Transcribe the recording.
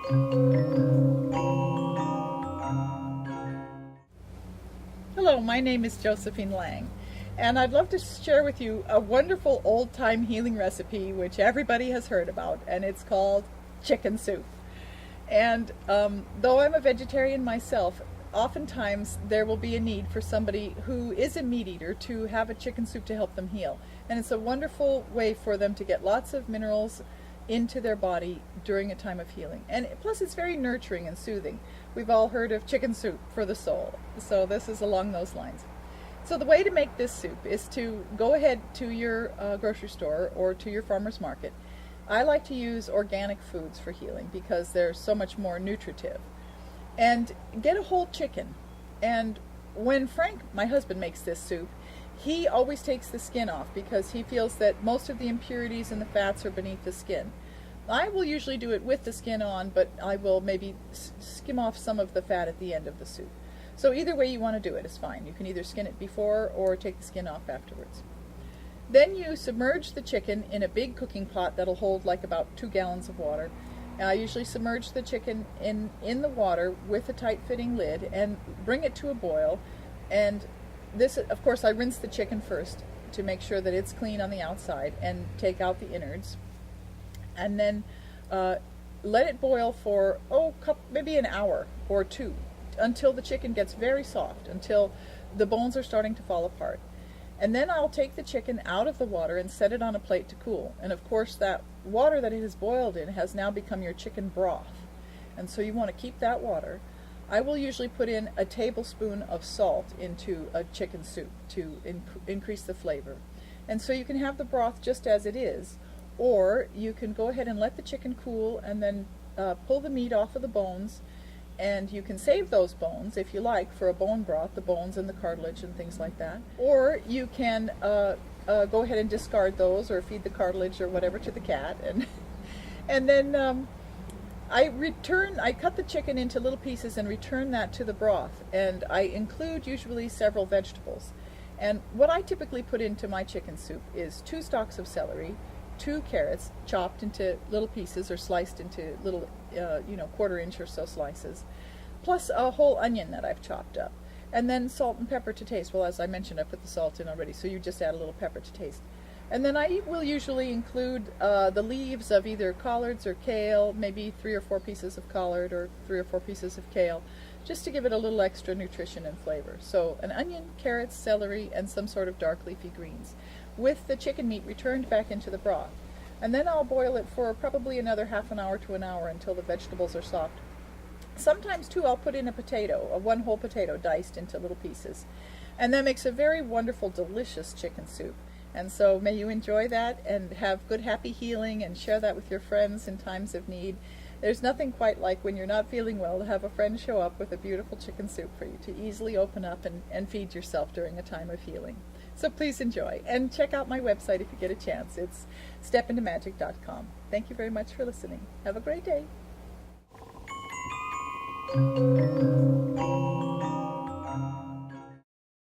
Hello, my name is Josephine Lang, and I'd love to share with you a wonderful old-time healing recipe which everybody has heard about, and it's called chicken soup. And though I'm a vegetarian myself, oftentimes there will be a need for somebody who is a meat eater to have a chicken soup to help them heal. And it's a wonderful way for them to get lots of minerals into their body during a time of healing. And plus it's very nurturing and soothing. We've all heard of chicken soup for the soul. So this is along those lines. So the way to make this soup is to go ahead to your grocery store or to your farmer's market. I like to use organic foods for healing because they're so much more nutritive. And get a whole chicken. And when Frank, my husband, makes this soup, he always takes the skin off because he feels that most of the impurities and the fats are beneath the skin. I will usually do it with the skin on, but I will maybe skim off some of the fat at the end of the soup. So either way you want to do it is fine. You can either skin it before or take the skin off afterwards. Then you submerge the chicken in a big cooking pot that'll hold like about 2 gallons of water. I usually submerge the chicken in the water with a tight-fitting lid and bring it to a boil. And this, of course, I rinse the chicken first to make sure that it's clean on the outside and take out the innards. And then let it boil for, maybe an hour or two until the chicken gets very soft, until the bones are starting to fall apart. And then I'll take the chicken out of the water and set it on a plate to cool. And of course that water that it has boiled in has now become your chicken broth. And so you want to keep that water. I will usually put in a tablespoon of salt into a chicken soup to increase the flavor. And so you can have the broth just as it is, or you can go ahead and let the chicken cool and then pull the meat off of the bones. And you can save those bones, if you like, for a bone broth, the bones and the cartilage and things like that. Or you can go ahead and discard those or feed the cartilage or whatever to the cat. And then I cut the chicken into little pieces and return that to the broth. And I include usually several vegetables. And what I typically put into my chicken soup is 2 stalks of celery, 2 carrots chopped into little pieces or sliced into little, 1/4 inch or so slices, plus a whole onion that I've chopped up. And then salt and pepper to taste. Well, as I mentioned, I put the salt in already, so you just add a little pepper to taste. And then I will usually include the leaves of either collards or kale, maybe 3 or 4 pieces of collard or 3 or 4 pieces of kale, just to give it a little extra nutrition and flavor. So an onion, carrots, celery, and some sort of dark leafy greens, with the chicken meat returned back into the broth. And then I'll boil it for probably another half an hour to an hour until the vegetables are soft. Sometimes too I'll put in a potato, 1 whole potato diced into little pieces. And that makes a very wonderful, delicious chicken soup. And so may you enjoy that and have good, happy healing and share that with your friends in times of need. There's nothing quite like when you're not feeling well to have a friend show up with a beautiful chicken soup for you to easily open up and feed yourself during a time of healing. So please enjoy and check out my website if you get a chance. It's stepintomagic.com. Thank you very much for listening. Have a great day.